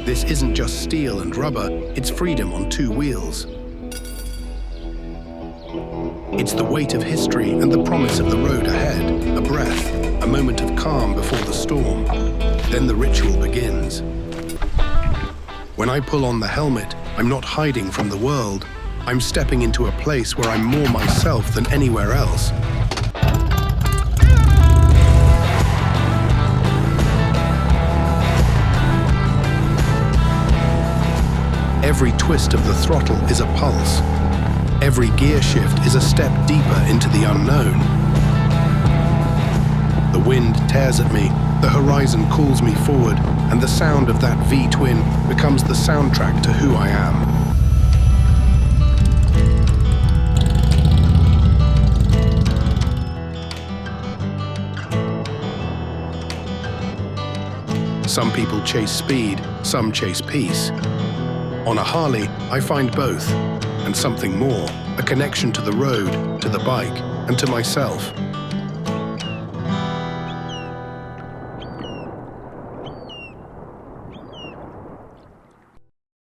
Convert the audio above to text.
This isn't just steel and rubber, it's freedom on two wheels. It's the weight of history and the promise of the road ahead, a breath, a moment of calm before the storm. Then the ritual begins. When I pull on the helmet, I'm not hiding from the world. I'm stepping into a place where I'm more myself than anywhere else. Every twist of the throttle is a pulse. Every gear shift is a step deeper into the unknown. The wind tears at me, the horizon calls me forward, and the sound of that V-twin becomes the soundtrack to who I am. Some people chase speed, some chase peace. On a Harley, I find both, and something more, a connection to the road, to the bike, and to myself.